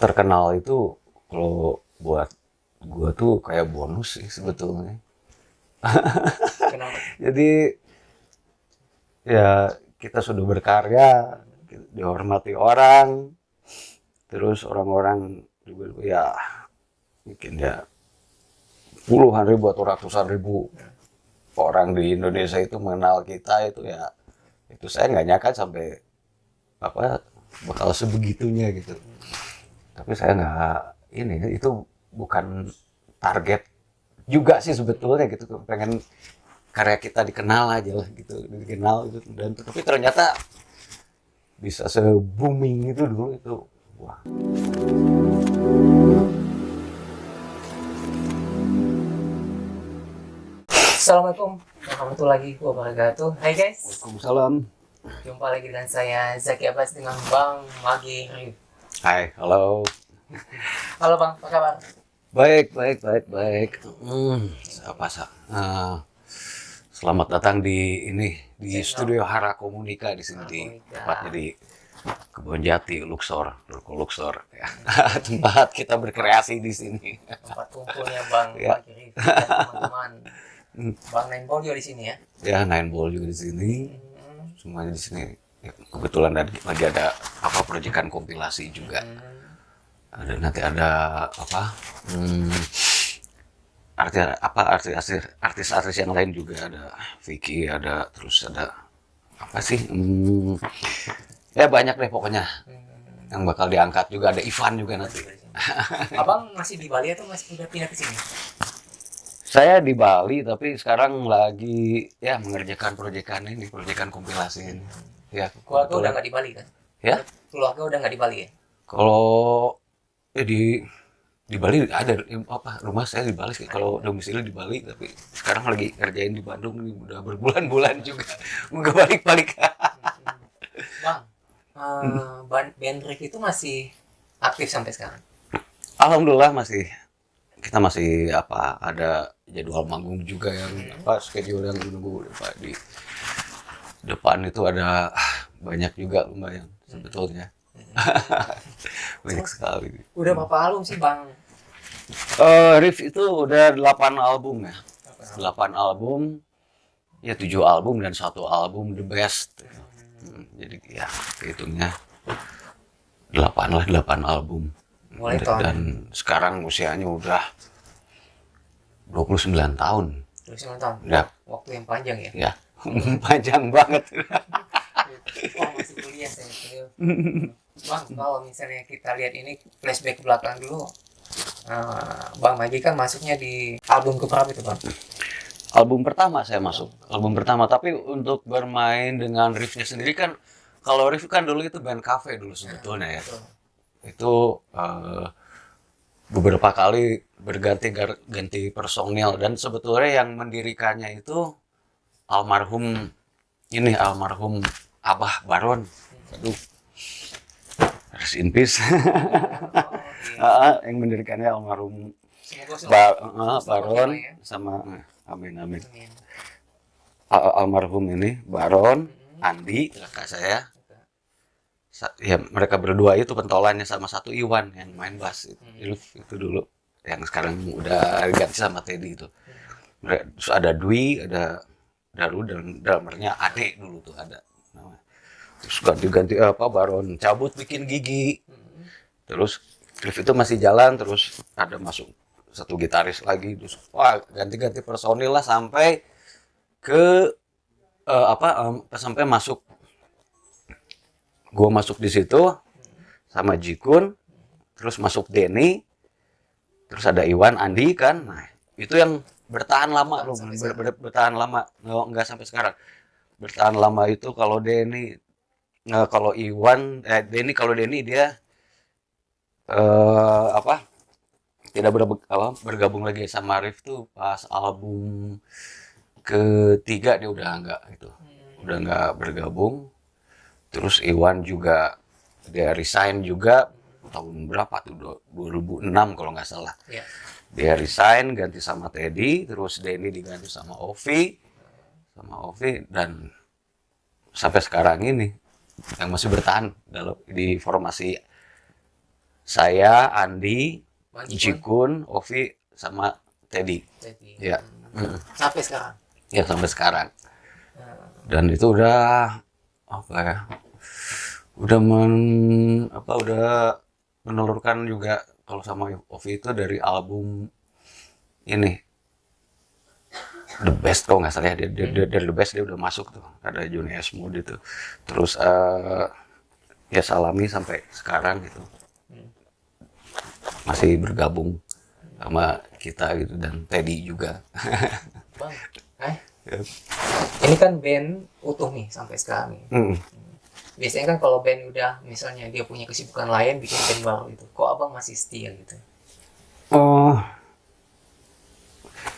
terkenal itu kalau buat gua tuh kayak bonus sih sebetulnya. Kenapa? Jadi ya kita sudah berkarya, dihormati orang, terus orang-orang juga ya mungkin ya puluhan ribu atau ratusan ribu orang di Indonesia itu mengenal kita itu ya itu saya nggak nyangka sampai apa bakal sebegitunya gitu. Tapi saya nggak ini itu bukan target juga sih sebetulnya gitu pengen karya kita dikenal aja lah gitu dikenal gitu dan tapi ternyata bisa se-booming itu dulu itu wah. Assalamualaikum warahmatullahi wabarakatuh. Hai guys, Waalaikumsalam. jumpa lagi dengan saya Zaki Abbas dengan Bang Magi Rif. Hai, halo. Halo Bang, apa kabar? Baik. Apa selamat datang di di studio Hara Komunika di sini di tepatnya di Kebon Jati, Luxor ya. Tempat kita berkreasi di sini. Tempat kumpulnya Bang Ya. Magi Rif dan teman-teman. Bang Nine Ball juga di sini ya. Ya, Nine Ball juga di sini. Semuanya di sini. Ya, kebetulan lagi ada proyekan kompilasi juga. Ada nanti ada artis-artis yang lain juga ada Vicky ada terus ada ya banyak deh pokoknya yang bakal diangkat juga ada Ivan juga nanti. Abang masih di Bali atau masih udah pindah ke sini? Saya di Bali tapi sekarang lagi ya mengerjakan proyekan kompilasi ini ya Keluarga udah kebetulan. nggak di Bali kan? Ya Keluarga udah nggak di Bali ya? kalau di Bali ada rumah saya di Bali sih kalau domisili di Bali tapi sekarang lagi kerjain di Bandung nih udah berbulan-bulan juga nggak balik-balik. Bang, band Rif itu masih aktif sampai sekarang? Alhamdulillah kita masih ada jadwal manggung juga yang schedule yang menunggu di depan itu ada banyak juga lumayan sebetulnya. Banyak sekali. Udah berapa album sih Bang? Riff itu udah 8 album ya. 8 album, ya 7 album dan 1 album The Best. Jadi ya hitungnya 8 album. Mulai tahun Dan sekarang usianya udah 29 tahun. 29 tahun. Ya, Waktu yang panjang ya. ya. Panjang banget. Oh, masih kuliah saya. Bang, kalau misalnya kita lihat ini flashback ke belakang dulu, Bang Magi kan masuknya di album keberapa itu Bang? Album pertama saya masuk. Album pertama, tapi untuk bermain dengan riffnya sendiri kan, kalau riff kan dulu itu band cafe dulu sebetulnya ya. Betul. Itu beberapa kali ganti personil dan sebetulnya yang mendirikannya itu almarhum Abah Baron. Aduh, rest in peace. Yang mendirikannya almarhum Semoga Baron ya. sama amin. Amin. Almarhum ini Baron, Andi, kakak saya. Ya mereka berdua itu pentolannya sama satu Iwan yang main bass itu dulu yang sekarang udah ganti sama Teddy itu. Terus ada Dwi, ada Daru dan drummernya Ade dulu tuh ada. Terus ganti Baron cabut bikin gigi. Terus Cliff itu masih jalan terus ada masuk satu gitaris lagi terus ganti-ganti personil lah sampai ke sampai gue masuk di situ sama Jikun, terus masuk Denny, terus ada Iwan, Andi kan, nah itu yang bertahan lama loh, bertahan lama, nggak sampai sekarang, bertahan lama itu kalau Denny, kalau Iwan, kalau Denny dia tidak bergabung lagi sama Rif tuh pas album ketiga dia udah nggak bergabung. Terus Iwan juga dia resign juga tahun berapa tuh 2006 kalau nggak salah. Yeah. Dia resign ganti sama Teddy, terus Denny diganti sama Ovi dan sampai sekarang ini yang masih bertahan di formasi saya, Andi, Bang Jikun, Jikun, Ovi, sama Teddy. jadi Ya. sampai sekarang. Ya sampai sekarang. Nah, Dan itu udah apa ya? Udah menelurkan juga kalau sama Ovi itu dari album ini The Best kalau nggak salah ya, dari The Best dia udah masuk tuh, ada Johnny S. Mood itu, terus ya Salami sampai sekarang gitu masih bergabung sama kita gitu, dan Teddy juga. Bang, ini kan band utuh nih sampai sekarang nih. Biasanya kan kalau band udah misalnya dia punya kesibukan lain bikin band baru itu, kok abang masih setia gitu? Oh,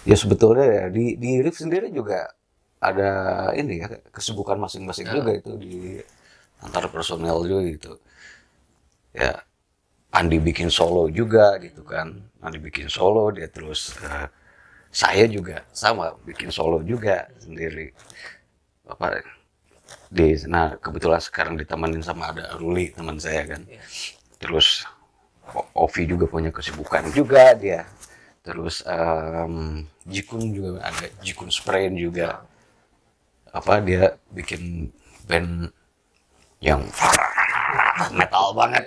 ya sebetulnya ya di Riff sendiri juga ada ini ya kesibukan masing-masing juga itu di antar personel juga gitu. Ya Andi bikin solo juga gitu kan. Andi bikin solo, dia terus saya juga sama bikin solo juga sendiri. Apa nah kebetulan sekarang ditemenin sama ada Ruli teman saya kan. Terus Ovi juga punya kesibukan juga dia. Terus Jikun juga ada, Jikun Sprain juga. Apa dia bikin band yang metal banget.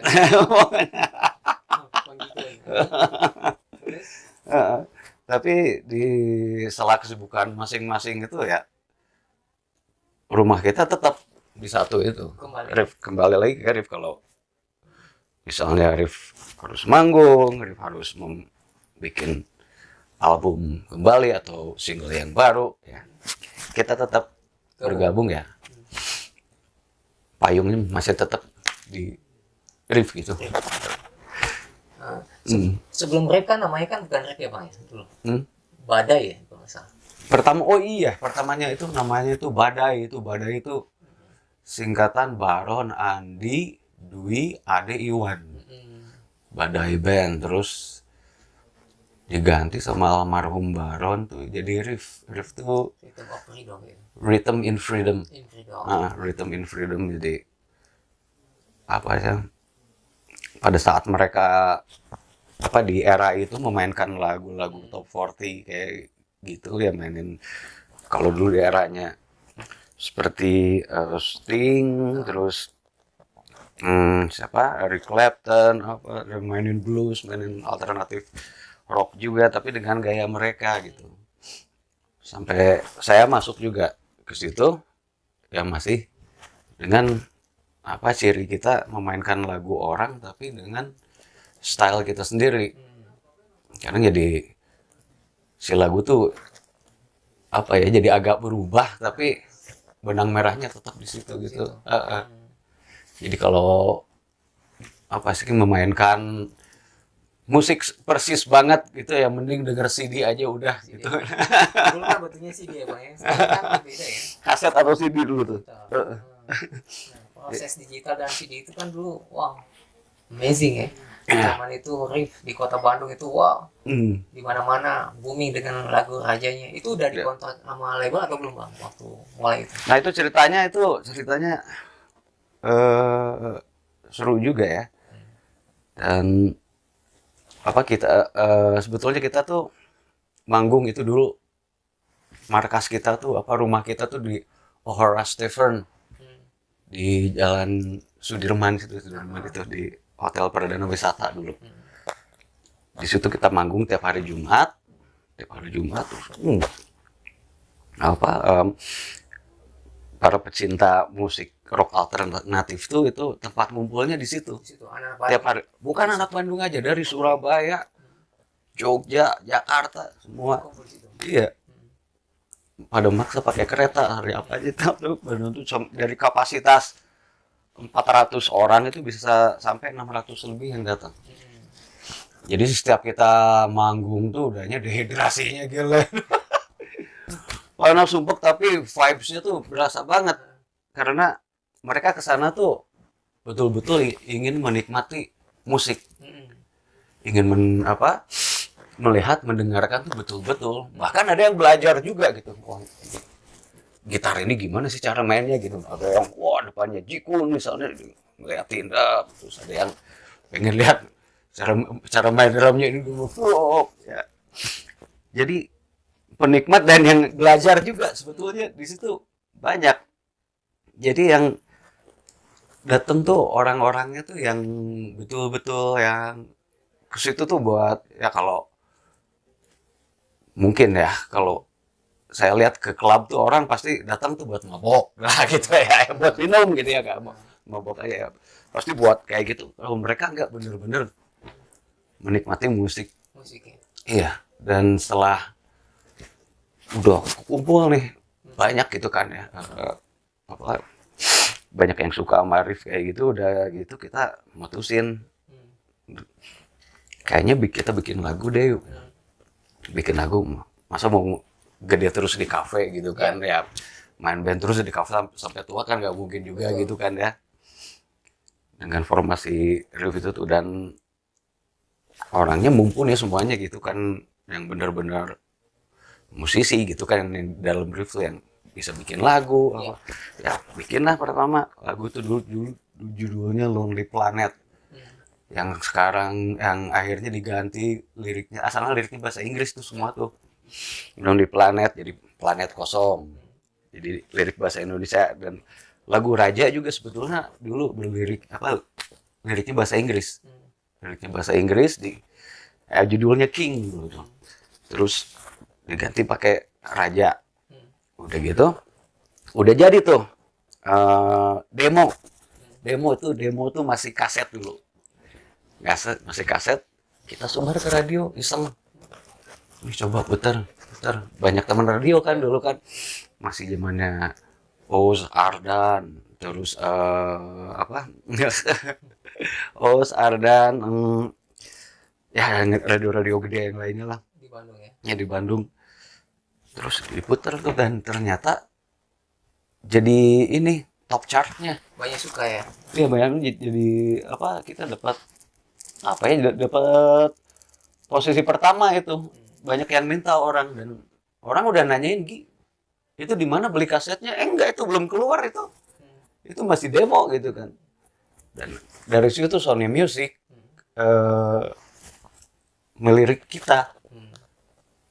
Tapi di sela kesibukan masing-masing itu ya rumah kita tetap di satu itu. Riff kembali lagi ke Riff, kalau misalnya Riff harus manggung, Riff harus bikin album kembali atau single yang baru ya, kita tetap bergabung ya, payungnya masih tetap di Riff gitu. Sebelum Riff kan namanya kan bukan Riff ya bang ya dulu. Badai ya kalau nggak salah. Pertamanya itu namanya itu Badai. Badai itu singkatan Baron, Andi, Dwi, Ade, Iwan. Badai Band. Terus diganti sama almarhum Baron tuh jadi Riff. Riff tuh Rhythm in Freedom. Rhythm in Freedom. Jadi apa ya, pada saat mereka di era itu memainkan lagu-lagu top 40 kayak gitu ya, mainin kalau dulu di eranya seperti Sting, terus Eric Clapton, mainin blues, mainin alternatif rock juga, tapi dengan gaya mereka gitu. Sampai saya masuk juga ke situ ya, masih dengan ciri kita memainkan lagu orang tapi dengan style kita sendiri. Karena jadi si lagu tuh jadi agak berubah tapi benang merahnya tetap di situ gitu. Jadi kalau memainkan musik persis banget gitu ya, mending denger CD aja udah gitu. Dulu kan betulnya CD ya bang ya, sekarang kan beda ya. Kaset atau CD dulu tuh. Proses digital dan CD itu kan dulu wow amazing ya. Zaman itu Riff di kota Bandung itu wow, di mana-mana booming dengan lagu rajanya. Itu udah dikontrak sama label atau belum bang waktu mulai itu? Nah itu ceritanya seru juga ya. Dan kita sebetulnya kita tuh manggung itu dulu, markas kita tuh rumah kita tuh di Horace Tavern di Jalan Sudirman itu di Hotel Perdana Wisata dulu. Di situ kita manggung tiap hari Jumat terus para pecinta musik rock alternatif itu tempat ngumpulnya di situ. Tiap hari, bukan anak Bandung aja, dari Surabaya, Jogja, Jakarta semua. Iya. Pada maksa pakai kereta hari apa aja tuh. Bandung tuh dari kapasitas 400 orang itu bisa sampai 600 lebih yang datang. Jadi setiap kita manggung tuh udahnya dehidrasinya gila. Panas sumpek tapi vibes-nya tuh berasa banget. Karena mereka kesana tuh betul-betul ingin menikmati musik. Ingin melihat, mendengarkan tuh betul-betul. Bahkan ada yang belajar juga gitu. Gitar ini gimana sih cara mainnya gitu. Ada yang depannya Jikun misalnya ngeliatin, terus ada yang pengen lihat cara main drumnya ini dulu, ya. Jadi penikmat dan yang belajar juga sebetulnya di situ banyak. Jadi yang datang tuh orang-orangnya tuh yang betul-betul yang ke situ tuh buat ya kalau mungkin ya kalau saya lihat ke klub tuh orang pasti datang tuh buat mabok lah gitu ya, buat minum gitu ya, gak mau mabok aja ya. Pasti buat kayak gitu. Kalau mereka nggak bener-bener menikmati musik. Musiknya. Iya, dan setelah udah kumpul nih banyak gitu kan ya, apa banyak yang suka sama riff kayak gitu, udah gitu kita mutusin kayaknya kita bikin lagu deh yuk. Bikin lagu, masa mau gede terus di kafe gitu kan ya, main band terus di kafe sampai tua kan nggak mungkin juga gitu kan ya, dengan formasi riff itu tuh, dan orangnya mumpuni semuanya gitu kan, yang benar-benar musisi gitu kan yang dalam riff tuh yang bisa bikin lagu apa. Ya bikinlah pertama lagu itu dulu judulnya Lonely Planet, yang sekarang yang akhirnya diganti liriknya, asalnya liriknya bahasa Inggris tuh semua tuh, Lonely Planet jadi planet kosong, jadi lirik bahasa Indonesia. Dan lagu Raja juga sebetulnya dulu berlirik apa, liriknya bahasa Inggris, liriknya bahasa Inggris di judulnya King gitu, terus diganti pakai Raja. Udah gitu udah jadi tuh demo tuh masih kaset dulu, masih kaset, kita sebar ke radio iseng. Ini coba putar, banyak teman radio kan dulu kan, masih zamannya Oz Ardan, terus apa Oz Ardan, ya radio-radio gede yang lainnya lah Di Bandung ya. ya, di Bandung. Terus diputar tuh dan ternyata jadi ini top chartnya. Banyak suka ya. Iya banyak, jadi apa, kita dapat apa ya, dapat posisi pertama itu. Banyak yang minta orang, dan orang udah nanyain, Gi, itu di mana beli kasetnya? Enggak, itu belum keluar itu. Itu masih demo gitu kan. Dan dari situ Sony Music melirik kita.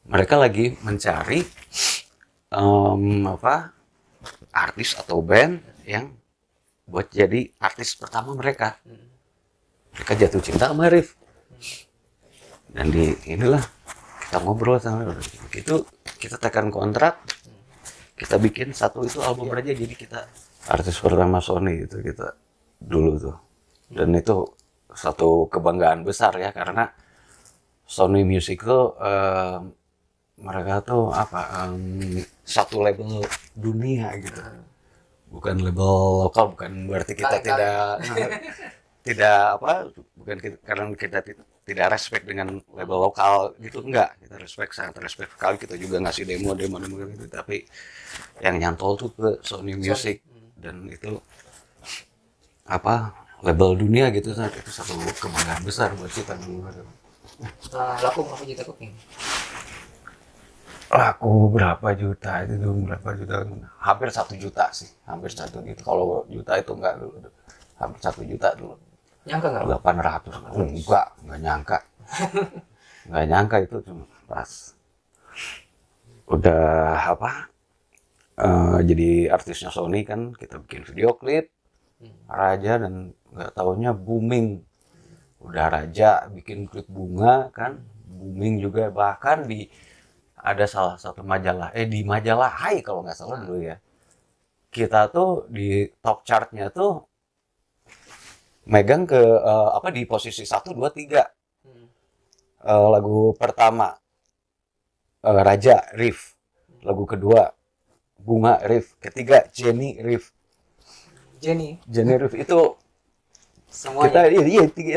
Mereka lagi mencari apa, artis atau band yang buat jadi artis pertama mereka. Mereka jatuh cinta sama Rif. Dan inilah kita ngobrol sama itu, kita tekan kontrak, kita bikin satu itu album Raja, jadi kita artis pertama Sony itu kita dulu tuh. Dan itu satu kebanggaan besar ya, karena Sony Music tuh mereka tuh apa, satu label dunia gitu, bukan label lokal. Bukan berarti kita tidak apa, bukan kita, karena kita tidak respect dengan label lokal gitu, enggak, kita respect, sangat respect sekali. Kita juga ngasih demo gitu, tapi yang nyantol tuh ke Sony Music. Dan itu apa, label dunia gitu, itu satu kebanggaan besar buat kita dulu. Laku berapa juta kuping? Laku berapa juta itu dulu, berapa juta, hampir 1 juta sih, hampir 1 gitu. Kalau juta itu enggak dulu, hampir 1 juta dulu. Nyangka nggak? 800, enggak nyangka. Enggak nyangka itu, cuma pas udah apa, jadi artisnya Sony kan, kita bikin video klip Raja, dan nggak taunya booming. Udah Raja bikin klip bunga kan, booming juga. Bahkan ada salah satu majalah, di majalah Hai kalau nggak salah dulu ya, kita tuh di top chartnya tuh megang ke apa, di posisi 1, 2, 3. Lagu pertama Raja Riff, lagu kedua Bunga Riff, ketiga Jenny Riff. Jenny Riff itu semuanya. kita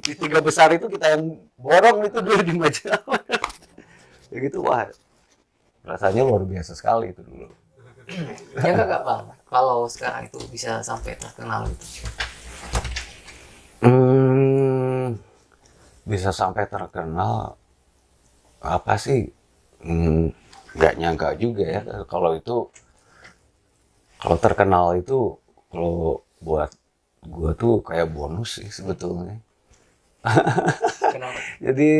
di 3 besar itu kita yang borong itu dulu di majalah. Ya gitu, wah rasanya luar biasa sekali itu dulu. Nyangka nggak Bang kalau sekarang itu bisa sampai terkenal itu? Bisa sampai terkenal apa sih, nggak nyangka juga ya. Kalau terkenal itu, kalau buat gua tuh kayak bonus sih sebetulnya. Kenapa? Jadi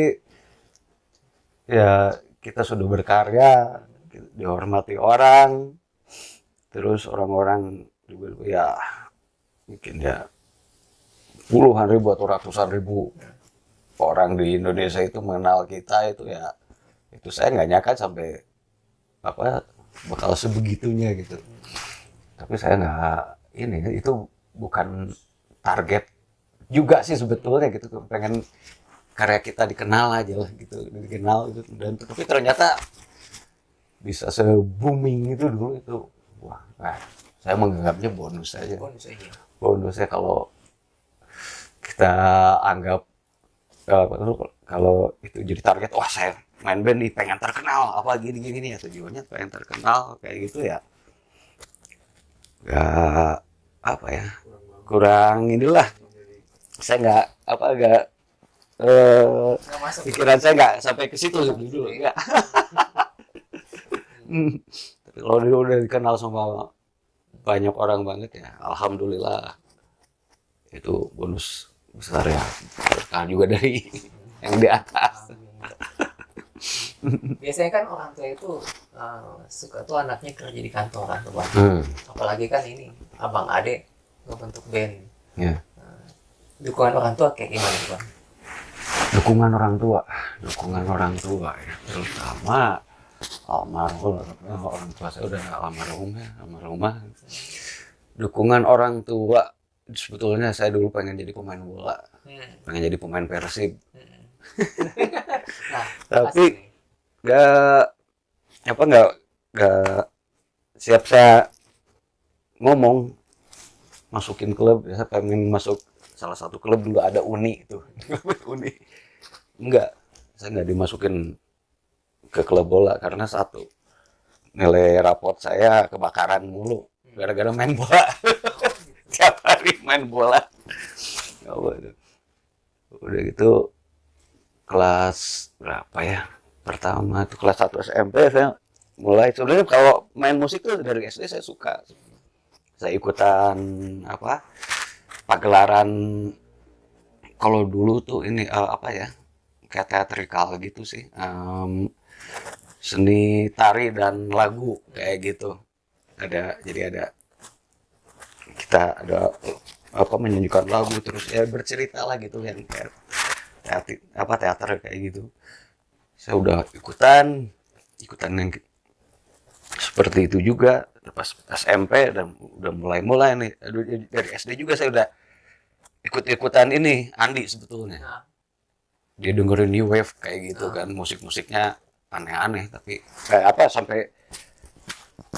ya kita sudah berkarya, dihormati orang, terus orang-orang juga ya mungkin ya puluhan ribu atau ratusan ribu orang di Indonesia itu mengenal kita itu ya, itu saya nggak nyangka sampai apa bakal sebegitunya gitu. Tapi saya nggak ini, itu bukan target juga sih sebetulnya gitu, pengen karya kita dikenal aja lah gitu, dikenal gitu. Dan tapi ternyata bisa se-booming itu dulu itu, wah, nah, saya menganggapnya bonus aja. Bonus aja. Bonusnya kalau kita anggap kalau itu jadi target, wah saya main band nih pengen terkenal apa gini ya, tujuannya pengen terkenal kayak gitu ya, nggak apa ya, kurang inilah, saya nggak apa nggak Nggak masuk. pikiran saya nggak sampai ke situ dulu nggak. Tapi kalau dia udah dikenal sama banyak orang banget ya, alhamdulillah itu bonus besar ya, berkah juga dari yang di atas. Biasanya kan orang tua itu suka tuh anaknya kerja di kantoran tuh Bang. Apalagi kan ini abang ade ngebentuk band. Ya. Dukungan orang tua kayak gimana tuh Bang? Dukungan orang tua ya, terutama almarhum, orang tua saya udah almarhumah. Dukungan orang tua, sebetulnya saya dulu pengen jadi pemain bola, pengen jadi pemain Persib. Nah, Tapi nggak siap saya ngomong masukin klub, saya pengen masuk salah satu klub dulu, ada Uni itu. Uni enggak, saya nggak dimasukin ke klub bola karena satu, nilai raport saya kebakaran mulu gara-gara main bola. Tiap hari main bola. Udah gitu kelas berapa ya, pertama itu kelas 1 SMP saya mulai, sebenarnya kalau main musik tuh dari SD saya suka, saya ikutan apa pagelaran, kalau dulu tuh ini apa ya, kayak teatrikal gitu sih, seni tari dan lagu kayak gitu, jadi kita ada apa menyanyikan lagu terus ya bercerita lah gitu, yang kayak teater kayak gitu. Saya udah ikutan yang seperti itu juga pas SMP, dan udah mulai nih dari SD juga saya udah ikut-ikutan ini Andi sebetulnya. nah, Dia dengerin new wave kayak gitu kan, musik-musiknya aneh-aneh tapi kayak apa sampai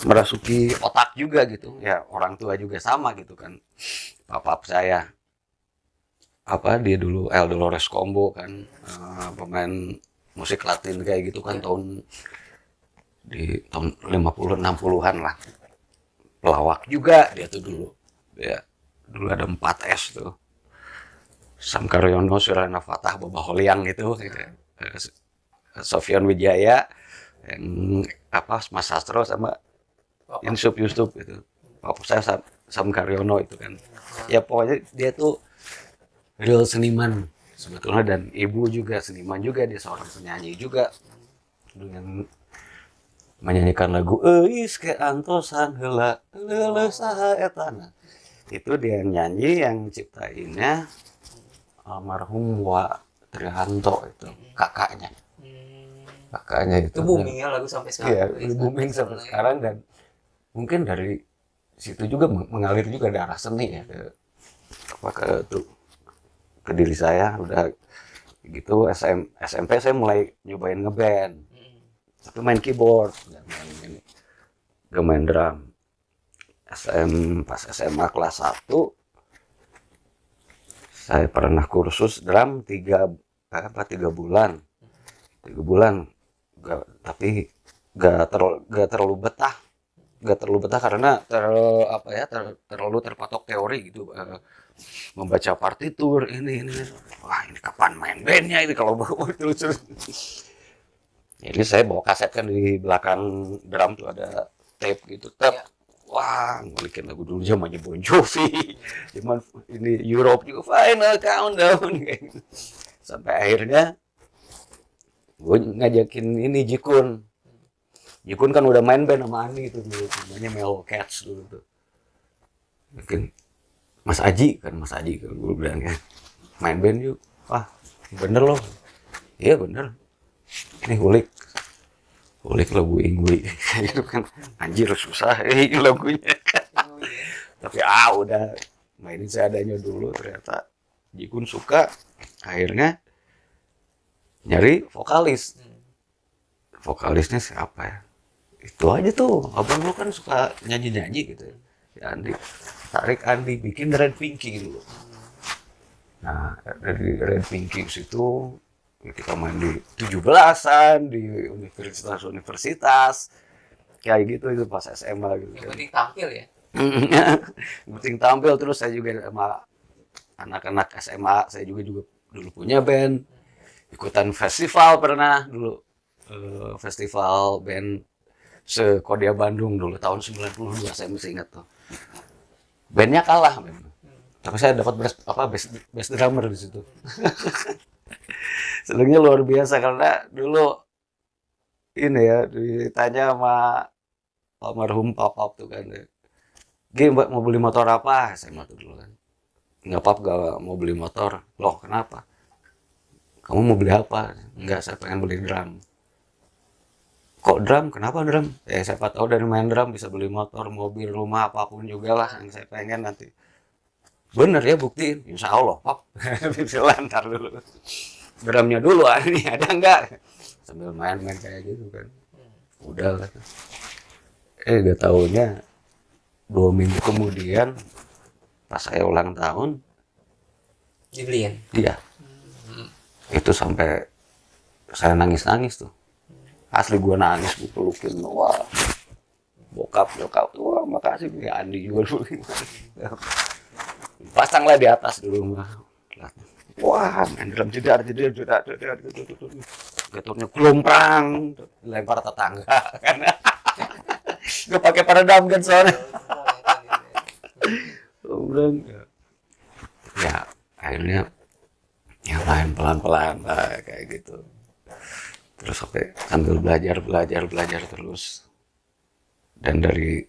merasuki otak juga gitu. Ya orang tua juga sama gitu kan. Papa saya apa dia dulu El Dolores Combo kan, pemain musik Latin kayak gitu kan, di tahun 50 60-an lah. Pelawak juga dia tuh dulu. Ya, dulu ada 4S tuh. Sam Karyono, Surana Fatah, Baba Holiang gitu. Sofyan Wijaya, yang apa Mas Sastro sama Yusuf itu. Papa saya Sam Karyono itu kan. Ya pokoknya dia tuh real seniman sebetulnya, dan ibu juga seniman juga, dia seorang penyanyi juga dengan menyanyikan lagu Eis ke antosan heula leuleuh saha eta. Itu dia yang nyanyi, yang ciptainnya almarhum Wa Trihanto itu, kakaknya itu itu. booming ya lagu sampai sekarang. Iya, booming sampai sekarang, dan mungkin dari situ juga mengalir juga darah seni ya ke diri saya. Udah gitu SMP saya mulai nyobain ngeband, tapi main keyboard, gak main drum. Pas SMA kelas 1 saya pernah kursus drum 3 bulan. 3 bulan tapi gak terlalu betah karena terlalu terpatok teori gitu, membaca partitur ini wah ini kapan main bandnya ini kalau bawa terus. Jadi saya bawa kaset kan, di belakang drum tuh ada tape gitu, wah ngulikin lagu dulu zamannya Bon Jovi, zaman ini Europe juga Final Countdown kayak gitu. Sampai akhirnya gue ngajakin ini Jikun kan udah main band sama Andi itu dulu, namanya Mellow Cats dulu tuh. Mungkin Mas Aji kan gue bilang ya, main band yuk. Wah bener loh, iya bener, ini ulik lagu Ingui gitu kan, anjir susah lagunya. Tapi udah mainin seadanya dulu. Ternyata Jikun suka, akhirnya nyari vokalisnya siapa ya, itu aja tuh, abang lu kan suka nyanyi gitu ya, Andi tarik Andi bikin Red Pinky dulu. Nah dari Red Pinky situ kita main di 17-an di universitas kayak gitu, itu pas SMA gitu. Yang penting tampil ya. Yang penting tampil. Terus saya juga sama anak-anak SMA, saya juga dulu punya band, ikutan festival pernah dulu, festival band se-Kodia Bandung dulu tahun 92, saya masih ingat tuh. Bandnya kalah memang. Tapi saya dapat best drummer di situ. Senangnya luar biasa karena dulu ini ya, ditanya sama almarhum Papa tuh kan, Mbak mau beli motor apa? Saya tuh dulu kan, nggak Pap gak mau beli motor. Loh kenapa? Kamu mau beli apa? Enggak, saya pengen beli drum. Kok drum? Kenapa drum? Siapa tahu dari main drum bisa beli motor, mobil, rumah, apapun juga lah yang saya pengen nanti. Bener ya, buktiin. Insya Allah Pap. Bisa lantar dulu. Drumnya dulu, ini ada enggak? Sambil main-main kayak gitu kan. Udah lah. Gak taunya 2 minggu kemudian pas saya ulang tahun dibeliin. Iya. Itu sampai saya nangis tuh. Asli gua nangis, gua pelukin. Wah. Bokap tuh, wah makasih ya, Andi juga dulu. Pasanglah di atas dulu. Wah, main drum jedar. Geturnya kelomprang, lempar tetangga kan. Gak pakai peredam kan soalnya. Ya, akhirnya ya main pelan-pelan lah kayak gitu. Terus sambil belajar terus. Dan dari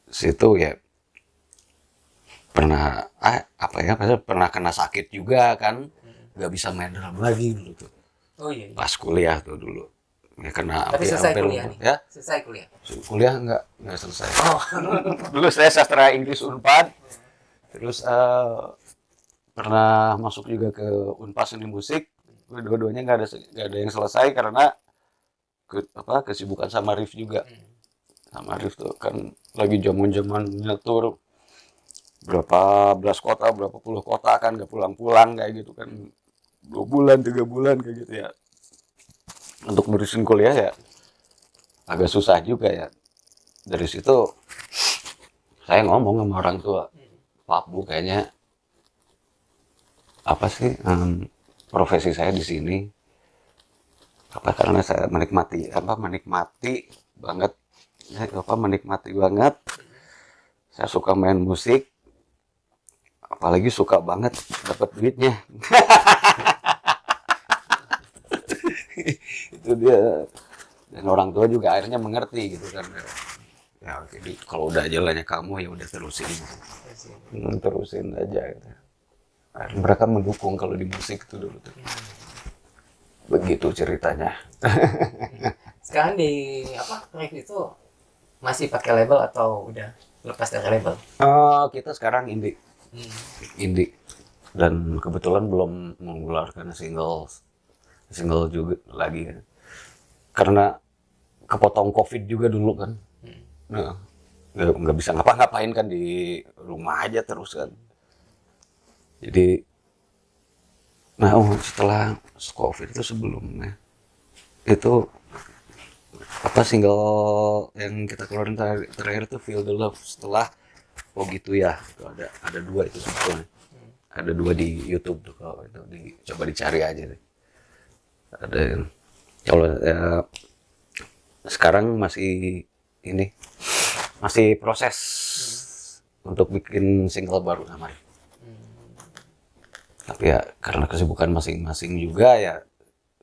situ ya pernah pernah kena sakit juga kan, nggak bisa main drum lagi dulu tuh. Oh iya. Pas kuliah tuh dulu ya kena. Tapi selesai kuliah nih. Ya? Selesai kuliah. Kuliah nggak selesai. Oh. Dulu saya sastra Inggris Unpad, terus pernah masuk juga ke Unpas Seni Musik. Dua-duanya nggak ada yang selesai karena kesibukan sama Rif juga. Sama Rif tuh kan lagi zaman nyetur berapa belas kota, berapa puluh kota kan, gak pulang-pulang kayak gitu kan, 2 bulan, 3 bulan kayak gitu ya. Untuk ngurusin kuliah ya agak susah juga ya. Dari situ saya ngomong sama orang tua, Pak Bu, kayaknya apa sih profesi saya di sini? Karena saya menikmati banget. Saya suka main musik. Apalagi suka banget dapat duitnya. Itu dia. Dan orang tua juga akhirnya mengerti gitu kan. Ya jadi kalau udah jalannya kamu ya udah terusin aja gitu. Mereka mendukung kalau di musik itu dulu tuh. Begitu ceritanya. Sekarang di Rif itu masih pakai label atau udah lepas dari label? Kita sekarang indie. Dan kebetulan belum mengeluarkan single juga lagi kan. Karena kepotong COVID juga dulu kan. Nah, nggak bisa ngapa-ngapain kan, di rumah aja terus kan. Jadi setelah COVID itu sebelumnya itu single yang kita keluarin terakhir itu Feel the Love. Setelah gitu ya, itu ada 2 itu sebetulnya. Ada 2 di YouTube tuh, kalau itu coba dicari aja deh. Ada yang kalau sekarang masih proses untuk bikin single baru sama Rif. Tapi ya karena kesibukan masing-masing juga ya,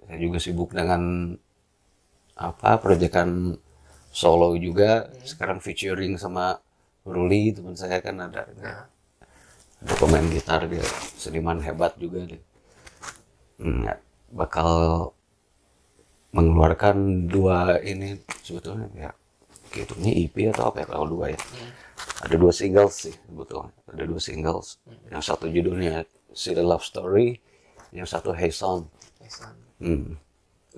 saya juga sibuk dengan proyekan solo juga. Sekarang featuring sama Ruli, teman saya kan ada pemain gitar, dia seniman hebat juga deh. Bakal mengeluarkan 2 ini sebetulnya ya, hitungnya EP atau apa ya kalau 2 ya. Ada 2 singles sih sebetulnya, ada 2 singles. Yang satu judulnya City Love Story, yang satu Hey Son.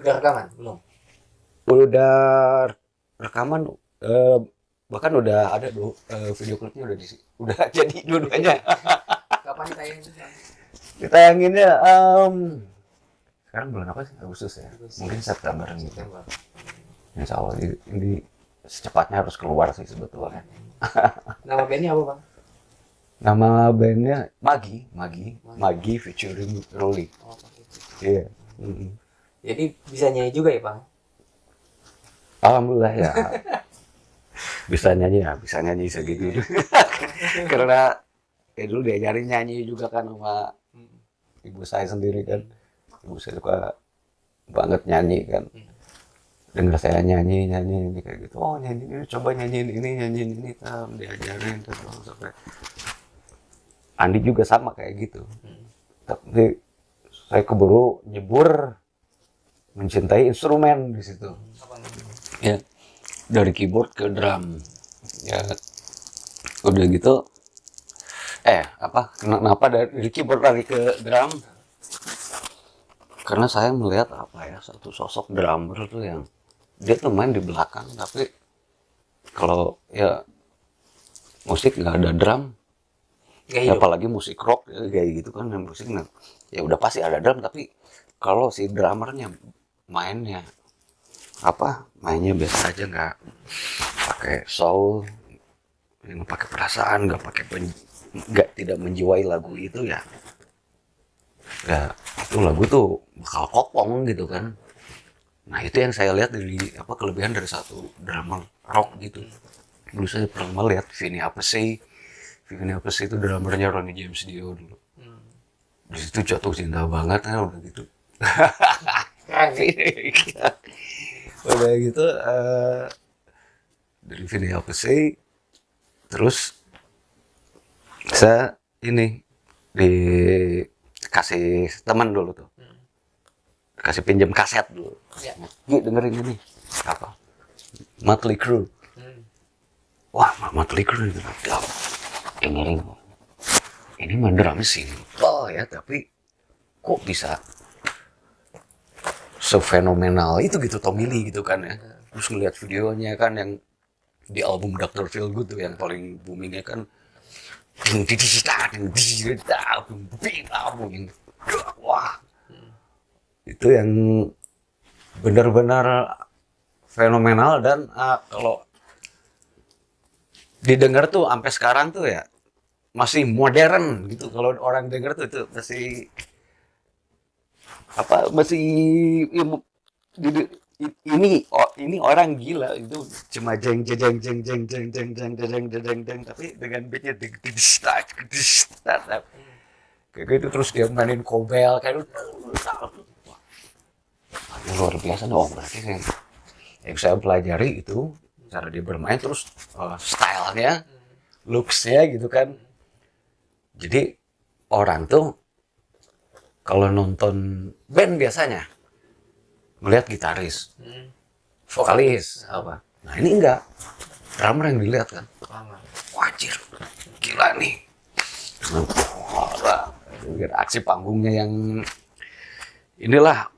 Udah rekaman belum? Udah rekaman, bahkan udah ada video klipnya udah jadi dua-duanya. Kapan ditayangin? Ditayanginnya sekarang bulan apa sih? Agustus ya? Mungkin September gitu. Insya Allah ini secepatnya harus keluar sih sebetulnya. Nama bandnya apa, Bang? Nama bandnya Magi featuring Rolly. Iya. Jadi bisa nyanyi juga ya, Bang? Alhamdulillah ya. Bisa nyanyi segitu. Karena dulu diajarin nyanyi juga kan sama ibu saya sendiri kan. Ibu saya suka banget nyanyi kan. Dengar saya nyanyi ini kayak gitu. Oh nyanyi ini, coba nyanyiin ini, diajarin terus sampai. Andi juga sama kayak gitu. Tapi saya keburu nyebur mencintai instrumen di situ. Ya, dari keyboard ke drum. Ya, udah gitu. Kenapa dari keyboard lagi ke drum? Karena saya melihat satu sosok drummer tuh yang dia tuh main di belakang, tapi kalau ya musik nggak ada drum, ya, apalagi musik rock ya, kayak gitu kan, musik ya udah pasti ada drum, tapi kalau si drummernya mainnya biasa aja, nggak pakai soul, nggak pakai perasaan, nggak tidak menjiwai lagu itu ya itu lagu tuh bakal kopong gitu kan. Nah itu yang saya lihat dari kelebihan dari satu drummer rock gitu. Dulu saya pernah lihat Vinny Appice itu drummernya Ronnie James Dio dulu. Di situ jatuh cinta banget kan udah gitu. Udah gitu dari Vinny Appice terus saya ini dikasih teman dulu tuh. Kasih pinjam kaset dulu. Yuk dengerin ini. Motley Crue. Wah, Motley Crue itu. Dengerin. Ini mah drumnya simple ya, tapi kok bisa sefenomenal itu gitu Tommy Lee gitu kan ya. Terus ngeliat videonya kan yang di album Dr. Feel Good tuh yang paling boomingnya kan. Wah. Itu yang benar-benar fenomenal dan kalau didengar tuh sampai sekarang tuh ya masih modern gitu. Kalau orang dengar tuh itu masih ini orang gila itu cuma jeng tapi dengan beatnya kayak gitu terus dia mainin kobel kayak luar biasa dong. Berarti yang saya pelajari itu cara dia bermain terus stylenya, looksnya gitu kan. Jadi orang tuh kalau nonton band biasanya melihat gitaris, vokalis Nah ini enggak, drummer yang dilihat kan. Wajir, gila nih. Aksi panggungnya yang inilah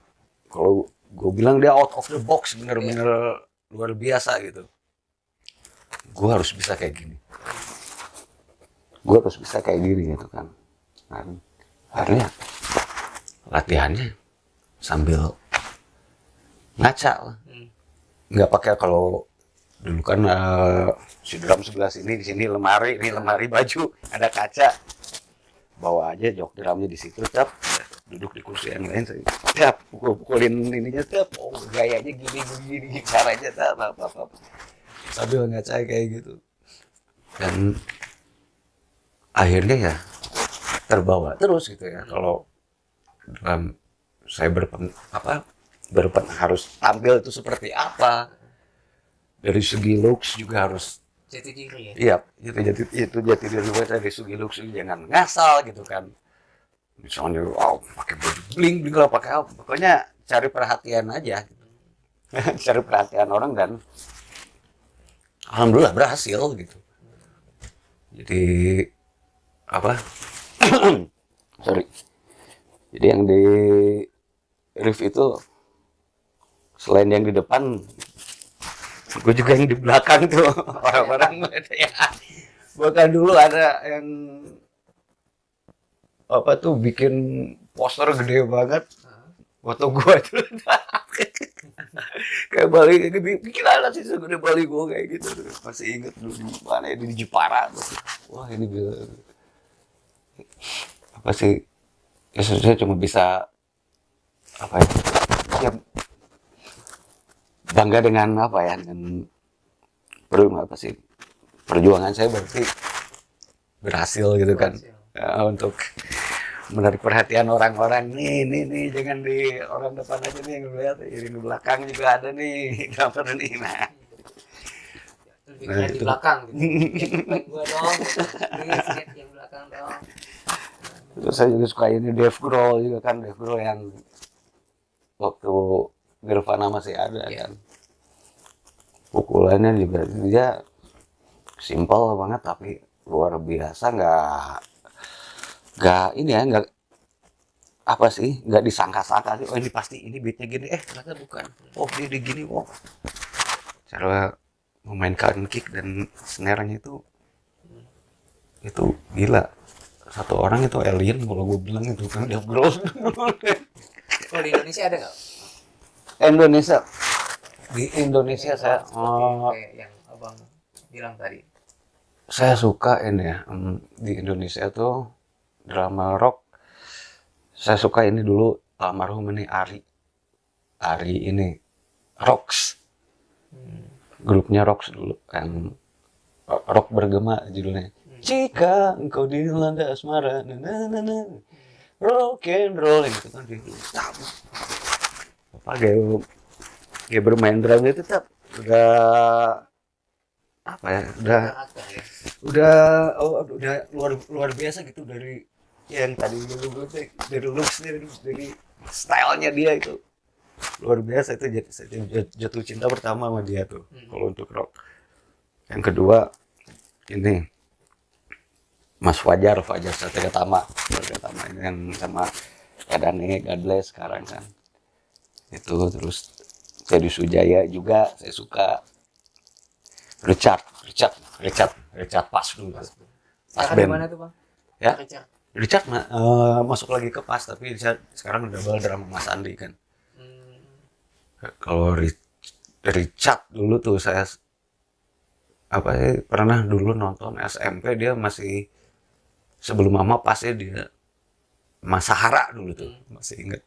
kalau gue bilang dia out of the box, bener-bener luar biasa gitu. Gue harus bisa kayak gini. Gitu kan. Dan akhirnya latihannya sambil ngaca lah. Nggak pakai kalau dulu kan si drum sebelah sini, di sini lemari, ini lemari baju, ada kaca. Bawa aja jok drumnya di situ, duduk di kursi yang lain, pukulin ininya, gayanya gini, caranya, apa. Sambil ngaca kayak gitu. Dan akhirnya ya, terbawa terus gitu ya. Kalau dalam saya harus tampil itu seperti apa, dari segi looks juga harus Jati diri ya. iya, itu jati diri gue dari segi looks, jangan ngasal gitu kan. Misalnya wow pakai baju bling bling lah, pakai apa, pokoknya cari perhatian aja gitu. Cari perhatian orang, dan alhamdulillah berhasil gitu. Jadi apa sorry, jadi yang di Rif itu selain yang di depan, gue juga yang di belakang tuh. Orang-orang ya, bahkan dulu ada yang apa tuh bikin poster gede banget foto gue tuh. Kayak Bali, bikin aja sih segede Bali gue kayak gitu. Masih inget dulu di mana ya, di Jepara. Wah ini apa sih ya, saya cuma bisa apa ya, bangga dengan apa ya, dengan perjuangan saya berarti berhasil gitu kan. Ya, untuk menarik perhatian orang-orang. Nih jangan di orang depan aja nih yang lihat, di belakang juga ada nih gambar nih. Nah Lebih keren di belakang gitu. Baik gua dong gitu. Please lihat yang belakang dong. terus saya juga suka ini Dave Grohl juga kan. Dave Grohl yang waktu Nirvana masih ada kan, pukulannya juga dia simpel banget tapi luar biasa. Nggak ini ya, nggak apa sih, nggak disangka-sangka sih, oh ini pasti ini beatnya gini, ternyata bukan, oh dia gini, oh cara memainkan kick dan snare-nya itu gila. Satu orang itu alien kalau gue bilang itu kan. Dia gross. Kalau di Indonesia ada nggak? Indonesia, di Indonesia saya Kayak yang abang bilang tadi. saya suka ini ya, di Indonesia tuh drama rock. Saya suka ini dulu, almarhum ini Ari ini Rocks, grupnya Rocks dulu, yang rock bergema judulnya. Jika engkau dilanda asmara, rock and roll gitu kan, apa kayak bermain drum itu tetap udah apa ya, udah luar biasa gitu. Dari yang tadi dulu dari looks, dari stylenya dia itu luar biasa. Itu jatuh cinta pertama sama dia tuh kalau untuk rock. Yang kedua ini Mas Fajar Satria Tama ini yang sama Edane Godless sekarang kan itu. Terus Teddy Sujaya juga saya suka. Richard Pas dulu. Pas Di mana tuh bang? Ya, Richard masuk lagi ke Pas, tapi sekarang udah double drama Mas Andi kan. Kalau Richard dulu tuh saya pernah dulu nonton SMP, dia masih sebelum Mama Pas ya, dia Mas Sahara dulu tuh, masih inget.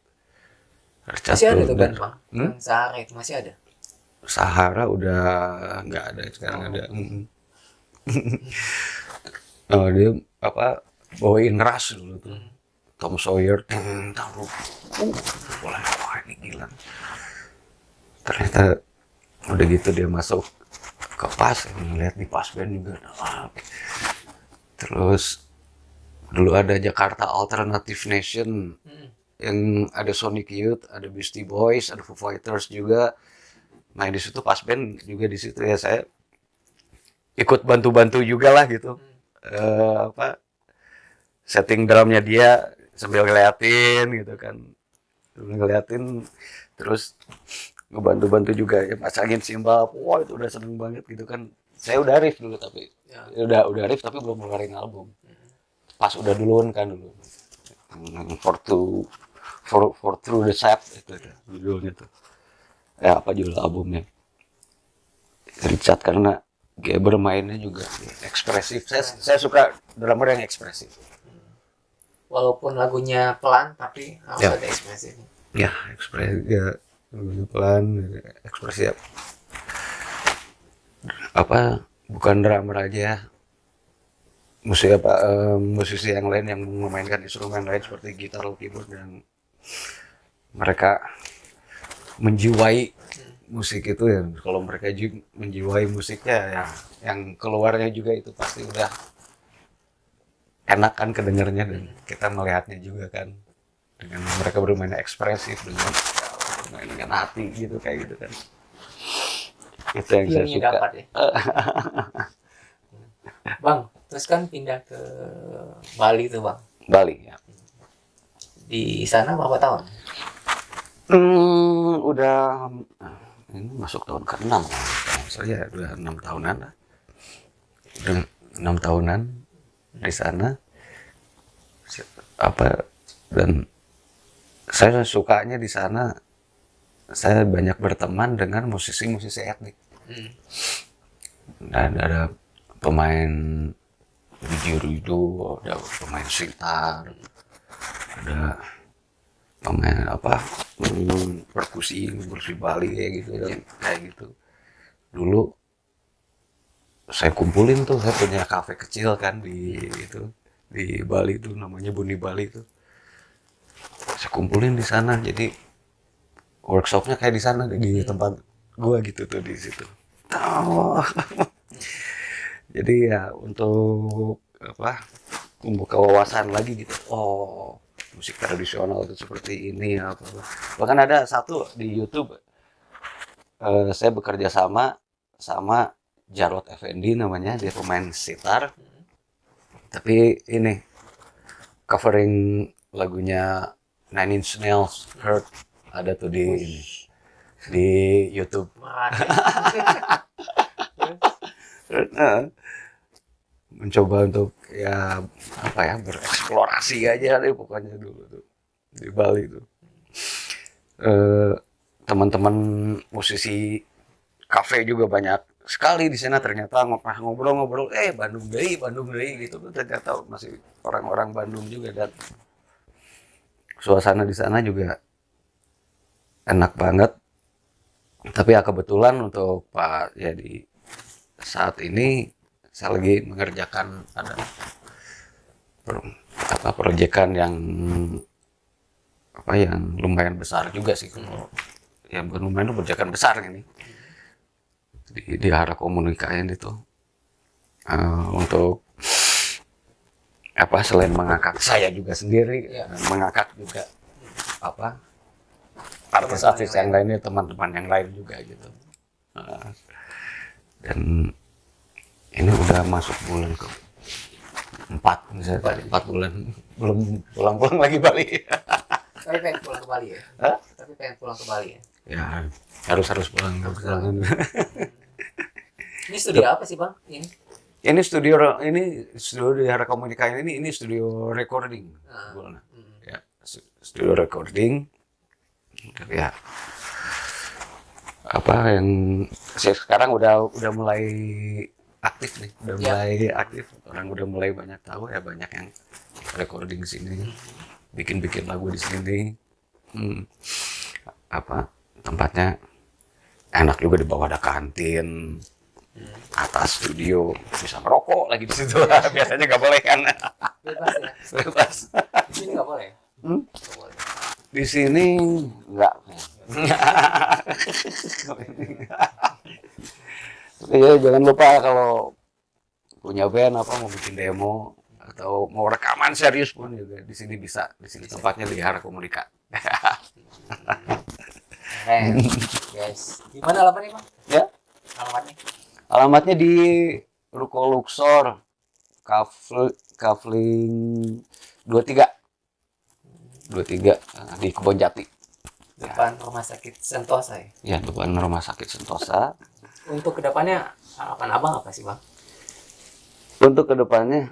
Richard masih ada tuh udah, bang? Sahara itu masih ada? Sahara udah nggak ada sekarang. Ada dia bawain Rush dulu tuh, Tom Sawyer, taruh boleh, wah ini gila. Ternyata udah gitu dia masuk ke Pas, ngeliat di Pas Band juga. Terus dulu ada Jakarta Alternative Nation, yang ada Sonic Youth, ada Beastie Boys, ada Foo Fighters juga. Nah di situ Pas Band juga di situ ya, saya ikut bantu juga lah gitu. Setting drumnya dia sambil ngeliatin gitu kan, terus ngebantu juga ya, pasangin simbal. Wah itu udah seneng banget gitu kan. Saya udah riff dulu tapi udah riff tapi belum ngeluarin album. Pas udah duluan kan dulu. For Through the Set itu judulnya tuh. Ya apa judul albumnya? Richard karena dia bermainnya juga ekspresif. Saya suka drummer yang ekspresif. Walaupun lagunya pelan tapi harus ada ekspresifnya. Ya ekspresif ya, pelan ekspresif. Bukan drummer aja, musisi yang lain yang memainkan instrumen lain seperti gitar atau keyboard, dan mereka menjiwai musik itu ya. Kalau mereka menjiwai musiknya ya, yang keluarnya juga itu pasti udah enak kan kedengarnya, dan kita melihatnya juga kan, dengan mereka bermain ekspresif, dengan bermain dengan hati gitu, kayak gitu kan. Itu yang saya Feelnya suka. dapat ya. Bang, terus kan pindah ke Bali tuh bang. Bali ya. Di sana berapa tahun? Udah ini masuk tahun ke-6 saya, udah 6 tahunan lah. Udah 6 tahunan di sana. Dan saya sukanya di sana, saya banyak berteman dengan musisi-musisi etnik. Dan ada pemain didgeridoo, ada pemain sitar, ada pemain perkusi Bali kayak gitu kan, kayak gitu. Dulu saya kumpulin tuh, saya punya kafe kecil kan di Bali itu, namanya Buni Bali itu. Saya kumpulin di sana, jadi workshopnya kayak di sana di tempat gua gitu tuh, di situ. Oh. Jadi ya untuk membuka wawasan lagi gitu. Oh, musik tradisional itu seperti ini apa. Bahkan ada satu di YouTube, saya bekerja sama Jarod Effendi namanya, dia pemain sitar. Tapi ini covering lagunya Nine Inch Nails, Hurt, ada tuh di YouTube. Mencoba untuk bereksplorasi aja deh pokoknya dulu tuh di Bali tuh. Teman-teman musisi kafe juga banyak sekali di sana, ternyata ngobrol-ngobrol, Bandung deui gitu, ternyata masih orang-orang Bandung juga, dan suasana di sana juga enak banget. Tapi ya kebetulan untuk di saat ini saya lagi mengerjakan ada proyekan yang lumayan besar juga sih, kalau yang lumayan proyekan besar ini di arah komunikasi itu, untuk selain mengangkat saya juga sendiri, mengangkat juga artis-artis yang lainnya, teman-teman yang lain juga gitu. Dan ini udah masuk bulan ke 4 misalnya, 4 bulan belum pulang lagi Bali. Tapi pengen pulang ke Bali ya? Hah? Tapi pengen pulang ke Bali ya? Ya harus pulang. Ini studio apa sih bang? Ini studio di arah komunikasi ini studio recording. Ya, studio recording. Ya, yang saya sekarang udah mulai aktif nih, mulai aktif. Orang udah mulai banyak tahu ya, banyak yang recording sini, bikin lagu di sini. Tempatnya enak juga, di bawah ada kantin, atas studio, bisa ngerokok lagi di situ. Biasanya nggak boleh kan? Bebas ya? Bebas. Di sini nggak boleh? Nggak boleh. Di sini nggak. Ya, jangan lupa kalau punya band mau bikin demo atau mau rekaman serius pun juga di sini bisa. Di sini tempatnya di arah komunika. Keren. Yes. Di mana alamatnya bang? Ya. Alamatnya di Ruko Luxor, Kavling 23 di Kebon Jati. Depan rumah sakit Sentosa ya? Ya, depan rumah sakit Sentosa. Untuk kedepannya harapan abang apa sih bang? Untuk kedepannya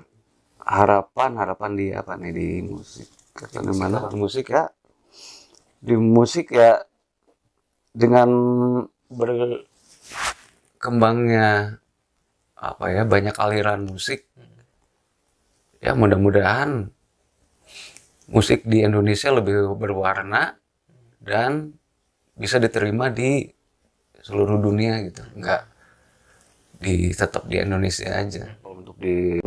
harapan di di musik. Di musik ya. Di musik ya, dengan berkembangnya banyak aliran musik. Ya mudah-mudahan musik di Indonesia lebih berwarna dan bisa diterima di seluruh dunia gitu, tetap di Indonesia aja. Untuk di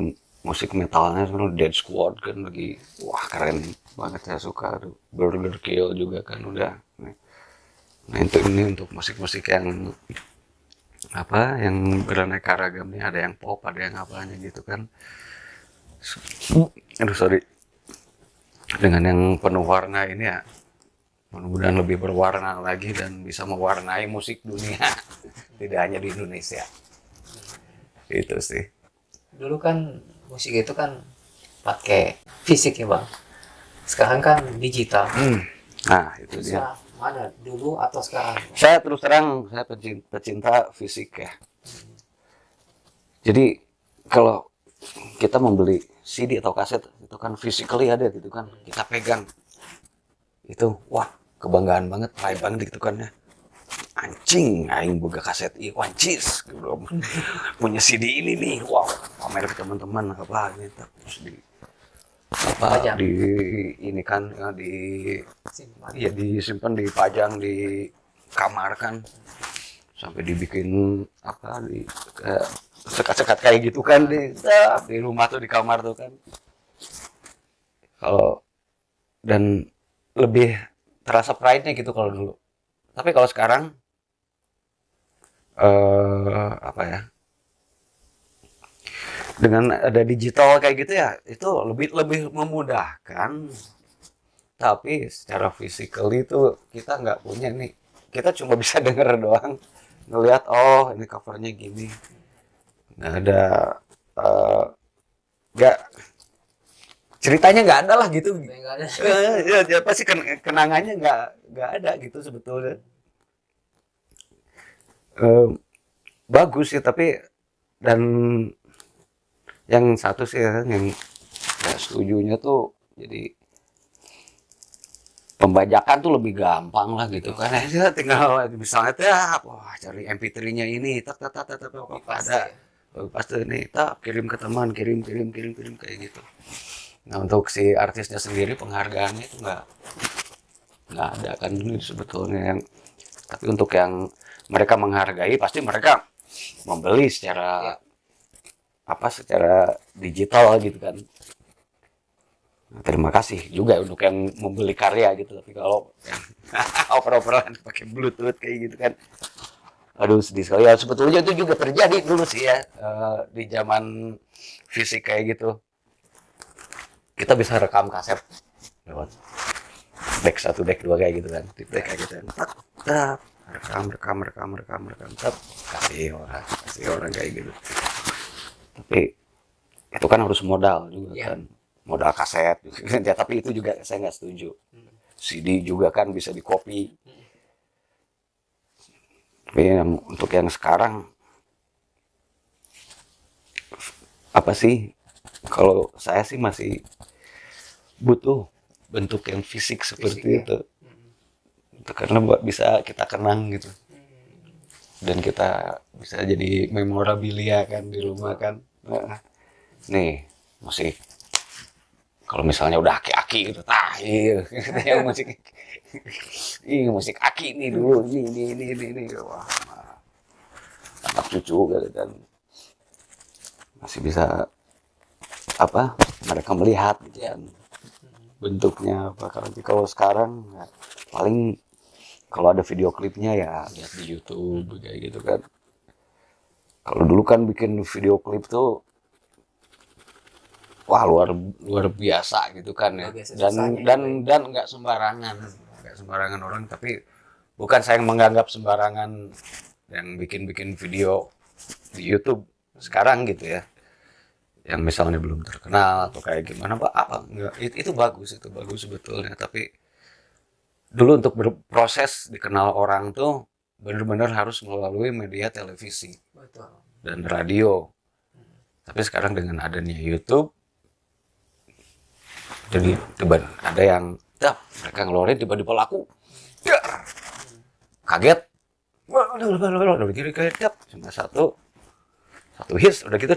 musik metalnya sebenarnya Dead Squad kan lagi wah keren banget, saya suka tuh. Burger Kill juga kan udah. Nah itu ini untuk musik-musik yang apa yang beraneka ragam nih, ada yang pop, ada yang apanya gitu kan. Aduh sorry, dengan yang penuh warna ini ya, mudah-mudahan lebih berwarna lagi dan bisa mewarnai musik dunia tidak hanya di Indonesia. Itu sih. Dulu kan musik itu kan pakai fisik ya bang. Sekarang kan digital. Nah itu dia. Bisa mana dulu atau sekarang? Saya terus terang saya pecinta fisik ya. Jadi kalau kita membeli CD atau kaset itu kan physically ada gitu kan, kita pegang itu wah kebanggaan banget, pride banget gitu kan ya. Anjing, aing boga kaset ieu wancis belum punya CD ini nih, wow pamer ke teman-teman apa gitu, terus di apa Pajang. di ini kan ya, di Simpan. ya disimpan, dipajang di kamar kan, sampai dibikin apa di sekat-sekat kayak gitu kan di rumah tuh, di kamar tuh kan. Kalau dan lebih terasa pride-nya gitu kalau dulu. Tapi kalau sekarang apa ya? Dengan ada digital kayak gitu ya, itu lebih lebih memudahkan. Tapi secara physically itu kita nggak punya nih. Kita cuma bisa denger doang, ngelihat oh ini covernya gini. Nggak ada eh, nggak ceritanya nggak ada lah gitu. Enggak ada. Ya pasti kenangannya nggak ada gitu sebetulnya. Eh, bagus sih tapi dan yang satu sih ya, yang nggak setujunya tuh jadi pembajakan tuh lebih gampang lah gitu kan ya, tinggal misalnya tuh ya wah cari MP3-nya ini tak ada pasti nih tak kirim ke teman, kirim kayak gitu. Nah untuk si artisnya sendiri penghargaannya itu nggak ada kan ini sebetulnya yang, tapi untuk yang mereka menghargai pasti mereka membeli secara apa secara digital gitu kan. Nah, terima kasih juga untuk yang membeli karya gitu, tapi kalau yang oper-operan pakai bluetooth kayak gitu kan aduh sedih sekali ya. Sebetulnya itu juga terjadi dulu sih ya, di zaman fisik kayak gitu kita bisa rekam kaset lewat deck 1 deck 2 kayak gitu kan, di deck kayak gitu kan tak, rekam tak, kasih orang kayak gitu. Tapi itu kan harus modal juga kan, modal kaset ya, tapi itu juga saya nggak setuju. CD juga kan bisa di copy. Tapi untuk yang sekarang apa sih, kalau saya sih masih butuh bentuk yang fisik seperti itu. Itu karena bisa kita kenang gitu dan kita bisa jadi memorabilia kan di rumah kan. Nah, nih musik kalau misalnya udah aki-aki gitu iya yang musik ini musik aki nih dulu ini wah anak cucu gitu kan masih bisa apa mereka melihat gitu kan bentuknya apa. Kalau sekarang ya, paling kalau ada video klipnya ya lihat di YouTube kayak gitu kan. Kalau dulu kan bikin video klip tuh wah luar biasa gitu kan ya, dan nggak sembarangan orang. Tapi bukan saya yang menganggap sembarangan yang bikin video di YouTube sekarang gitu ya, yang misalnya belum terkenal atau kayak gimana apa enggak, itu bagus sebetulnya. Tapi dulu untuk berproses dikenal orang tuh benar-benar harus melalui media televisi dan radio. Tapi sekarang dengan adanya YouTube jadi tiba ada yang mereka ngeluarin tiba-tiba laku kaget udah begini kayak cuma satu hits udah gitu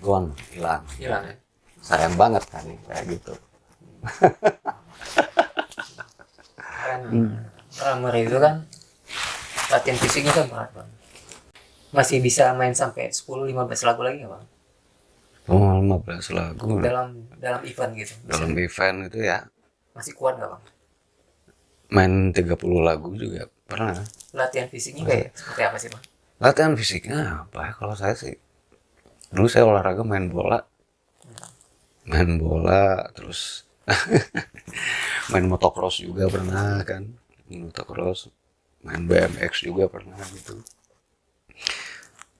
gone hilang ya. Sayang banget kan kayak gitu. Drummer itu kan latihan fisiknya kan berat bang. Masih bisa main sampai 10-15 lagu lagi nggak bang? Oh, 15 lagu dalam event gitu. dalam event itu ya. Masih kuat nggak bang? Main 30 lagu juga pernah. Latihan fisiknya kayak seperti apa sih bang? Latihan fisiknya apa ya? Kalau saya sih dulu saya olahraga main bola terus main motocross juga pernah kan, main motocross, main BMX juga pernah gitu.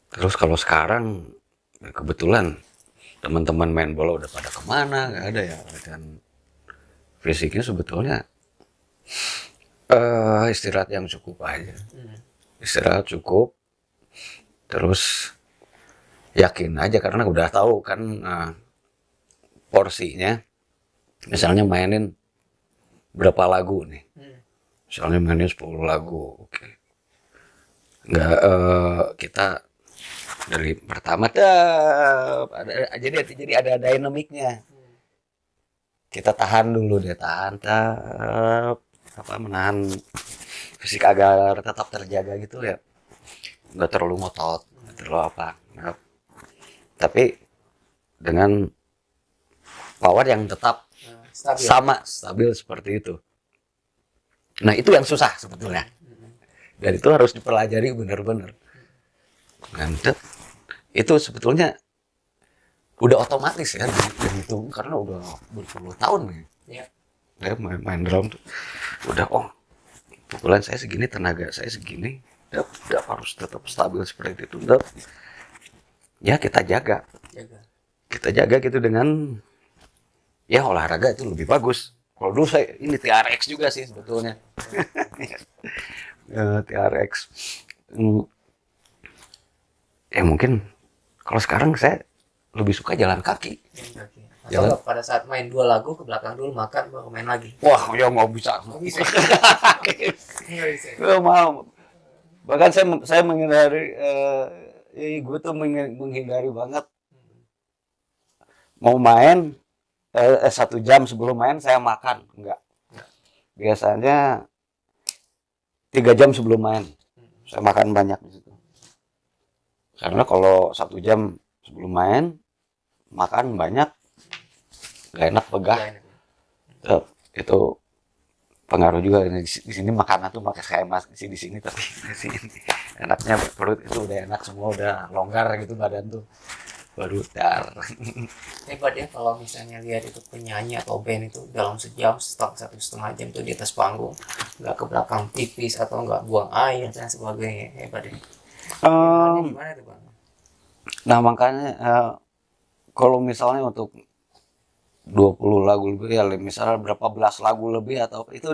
Terus kalau sekarang kebetulan teman-teman main bola udah pada kemana, nggak ada ya latihan fisiknya sebetulnya. Istirahat yang cukup aja, istirahat cukup, terus yakin aja karena udah tahu kan porsinya. Misalnya mainin berapa lagu nih, misalnya mainin 10 lagu, oke. Nggak, kita dari pertama jadi ada dinamiknya. Kita tahan dulu deh, tahan menahan fisik agar tetap terjaga gitu ya, nggak terlalu ngotot, nggak terlalu apa. Nah, tapi dengan power yang tetap stabil seperti itu. Nah itu yang susah sebetulnya, dan itu harus dipelajari benar-benar. Dan itu sebetulnya udah otomatis ya itu karena udah berpuluh tahun nih. Ya main drum tuh udah pukulan saya segini, tenaga saya segini, udah harus tetap stabil seperti itu. Ya kita jaga gitu dengan ya olahraga itu lebih bagus. Kalau dulu saya ini TRX juga sih sebetulnya. TRX ya mungkin kalau sekarang saya lebih suka jalan kaki. Atau pada saat main 2 lagu ke belakang dulu makan baru main lagi. Wah, ya nggak bisa. Nggak bisa. Nggak mau. Bahkan saya menghindari, gue tuh menghindari banget mau main 1 jam sebelum main saya makan, enggak. Biasanya 3 jam sebelum main saya makan banyak di situ. Karena kalau 1 jam sebelum main makan banyak, gak enak begah. Itu pengaruh juga di sini makanan tuh pakai kayak masih di sini, tapi di sini enaknya perut itu udah enak semua, udah longgar gitu badan tuh baru dar. Hebat ya kalau misalnya lihat itu penyanyi atau band itu dalam sejam 1,5 jam tuh di atas panggung, nggak ke belakang tipis atau nggak buang air dan sebagainya. Hebat ya. Gimana tuh bang? Nah makanya kalau misalnya untuk 20 lagu lebih ya misalnya berapa belas lagu lebih atau itu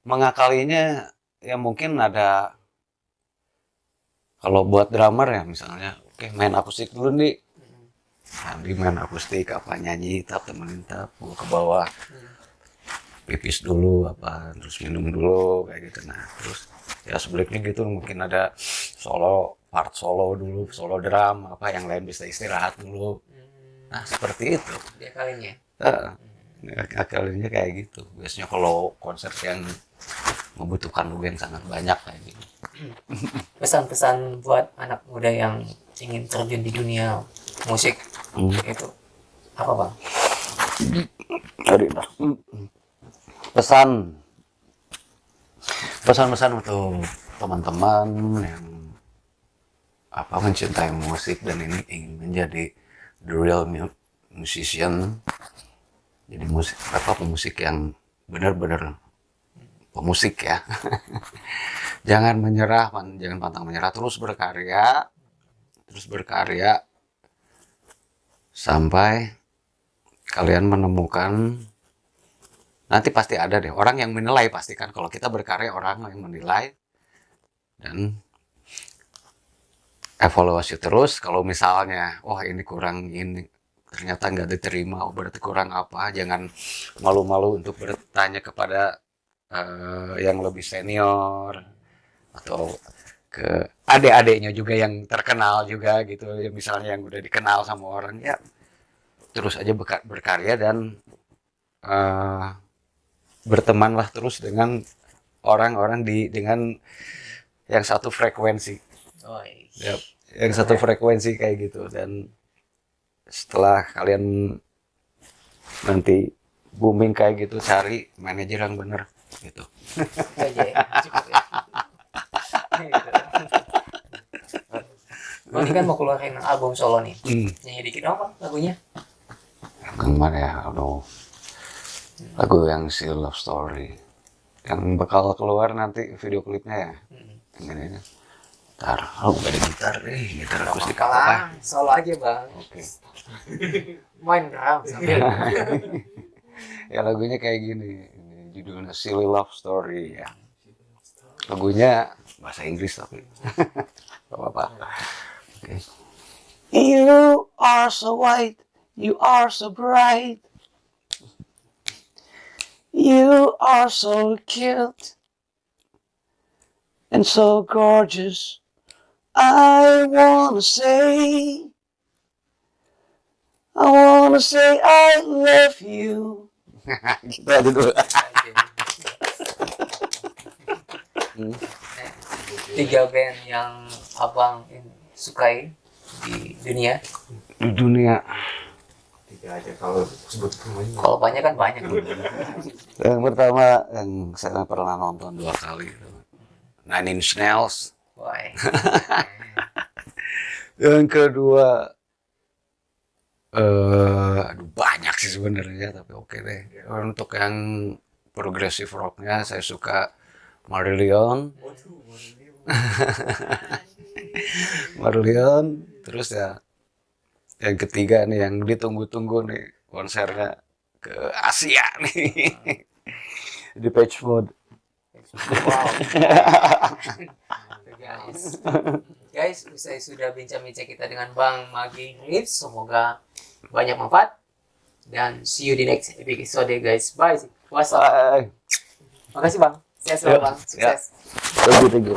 mengakalinya ya mungkin ada, kalau buat drummer ya misalnya oke, main akustik dulu nih. Andi main akustik apa, nyanyi tap, temenin tap, gua ke bawah pipis dulu apa, terus minum dulu kayak gitu. Nah terus ya sebaliknya gitu mungkin ada part solo dulu, solo drum apa, yang lain bisa istirahat dulu. Nah seperti itu Dia kalinya. akalinya kayak gitu biasanya kalau konser yang membutuhkan lagu yang sangat banyak kayak gitu. Pesan-pesan buat anak muda yang ingin terjun di dunia musik itu apa bang? Pesan-pesan untuk teman-teman yang mencintai musik dan ini ingin menjadi the real musician, jadi pemusik yang benar-benar pemusik ya. Jangan menyerah, jangan pantang menyerah, terus berkarya sampai kalian menemukan, nanti pasti ada deh orang yang menilai, pasti kan kalau kita berkarya orang yang menilai, dan evaluasi terus. Kalau misalnya ini kurang, ini ternyata nggak diterima, berarti kurang apa, jangan malu-malu untuk bertanya kepada yang lebih senior atau ke adik-adiknya juga yang terkenal juga gitu ya, misalnya yang udah dikenal sama orang ya, terus aja berkarya dan bertemanlah terus dengan orang-orang dengan yang satu frekuensi. Yang satu frekuensi kayak gitu, dan setelah kalian nanti booming kayak gitu, cari manajer yang bener gitu. Aja ya, cukup ya. Gitu. Bang ini kan mau keluarin album solo nih. Nyanyi dikit dong Bang lagunya. Yang mana ya? Aduh. Lagu yang si Love Story. Yang bakal keluar nanti video klipnya ya. Yang ini. Gitar. Oh, gak ada gitar nih. Gitar akustik apa? Kalah, solo aja Bang. Oke. Main drum sambil. Ya lagunya kayak gini. Ini judulnya Silly Love Story ya. Lagunya bahasa Inggris tapi. Gak apa-apa. Okay. You are so white, you are so bright, you are so cute and so gorgeous. I wanna say I love you. Gitu aja dulu. Tiga band yang abang sukai di dunia. Di dunia. Tiga aja kalau sebut namanya. Kalau banyak kan banyak. Yang pertama yang saya pernah nonton 2 kali. Nine Inch Nails. Why? Yang kedua, aduh banyak sih sebenarnya, tapi oke deh. Untuk yang progressive rocknya saya suka Marillion. Marillion. Terus ya yang ketiga nih yang ditunggu-tunggu nih konsernya ke Asia nih. Di Depeche Mode. Wow. Guys, usai sudah bincang-bincang kita dengan Bang Maggie Reeves, semoga banyak manfaat dan see you di next episode guys. Bye. Wassalam. Bye. Makasih Bang. Sehat selalu Bang. Sukses. Thank you.